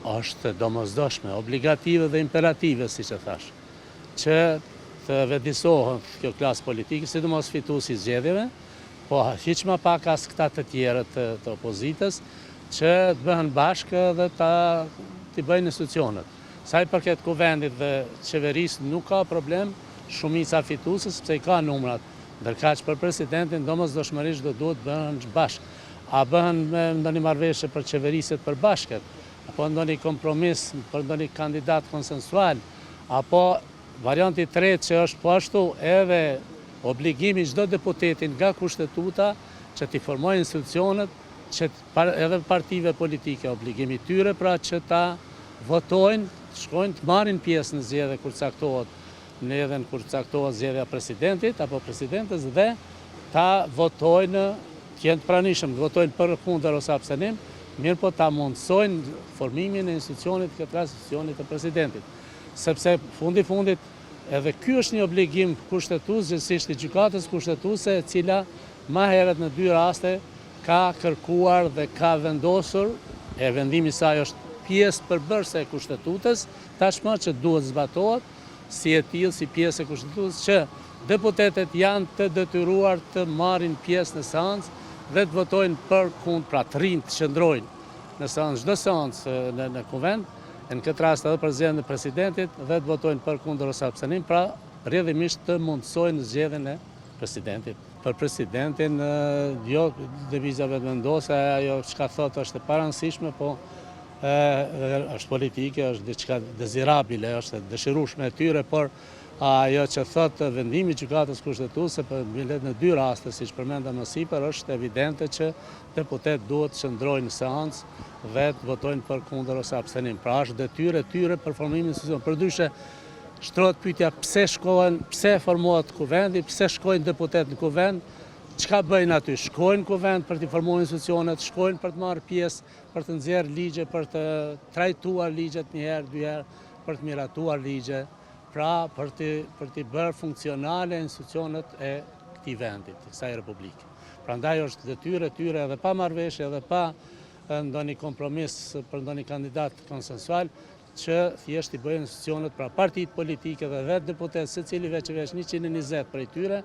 është domosdoshme, obligative dhe imperative, si që thash, që të vedisohen kjo klasë politike, sidomos fituesi i zgjedhjeve, po hiq më pak as këta të tjerët të opozitës, që të bëhen bashkë dhe t'i bëjnë institucionet. Sa i përket kuvendit dhe qeverisë nuk ka problem shumica fituesës, sepse i ka numrat. Ndërkaq për presidentin domosdoshmërisht do duhet bëhen bashkë. A bëhen me ndonjë marrëveshje për qeveriset për bashkët, apo ndonjë kompromis për ndonjë kandidat konsensual, apo varianti tretë që është po ashtu edhe obligimi çdo deputeti nga kushtetuta që t'i formojë institucionet, që edhe partive politike obligimi tyre pra që ta votojnë, shkojnë të marrin pjesë në zgjedhje kur caktohet, edhe kur caktohet zgjedhja presidentit apo presidentes dhe ta votojnë, të jenë të pranishëm, të votojnë për kundër ose abstenim, mirë po ta mundsojnë formimin e institucionit, këtë rast institucionit të presidentit. Sepse fundit edhe ky është një obligim kushtetues, gjithsesi i gjykatës kushtetuese, e cila më herët në 2 raste ka kërkuar dhe ka vendosur, e vendimi i saj është pjesë përbërëse e kushtetutës, tashmë që duhet zbatohet si e tillë, si pjesë e kushtetutës, që deputetet janë të detyruar të marrin pjesë në seancë dhe të votojnë për kundër, pra të rinë, të qëndrojnë në seancë, çdo seancë në kuvend, në këtë rast edhe për zgjedhjen e presidentit, dhe të votojnë për kundër ose abstenim, pra rrjedhimisht të mundsojnë zgjedhjen e presidentit. Për presidentin, jo lëvizja vetëvendose, ajo çka thotë është e parëndësishme, po është politike, është diçka dezirabile, është e dëshirueshme e tyre, por ajo që thotë vendimi i gjykatës kushtetuese për bilet në 2 raste, siç përmenda më sipër, është evidente që deputet duhet të qëndrojnë në seancë dhe të votojnë për kundër ose abstenim. Pra është detyrë e tyre për formimin e institucionit. Përndryshe shtrohet pyetja pse formohet kuvendi, pse shkojnë deputet në kuvend, çka bëjnë aty? Shkojnë në kuvend për të formuar institucionet, shkojnë për të marrë pjesë, për të nxjerrë ligje, për të trajtuar ligjet një herë, 2 herë, për të miratuar ligje, pra për të bërë funksionale institucionet e këtij vendi, të kësaj republike. Prandaj është detyrë e tyre edhe pa marrëveshje, edhe pa ndonjë kompromis për ndonjë kandidat konsensual, që thjesht i bëjnë institucionet, pra partitë politike dhe vetë deputetë, secili veç 120 prej tyre,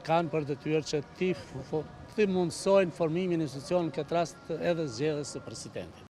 kanë për detyrë që ti mundsojnë formimin e institucionit, në këtë rast edhe zgjedhjes së presidentit.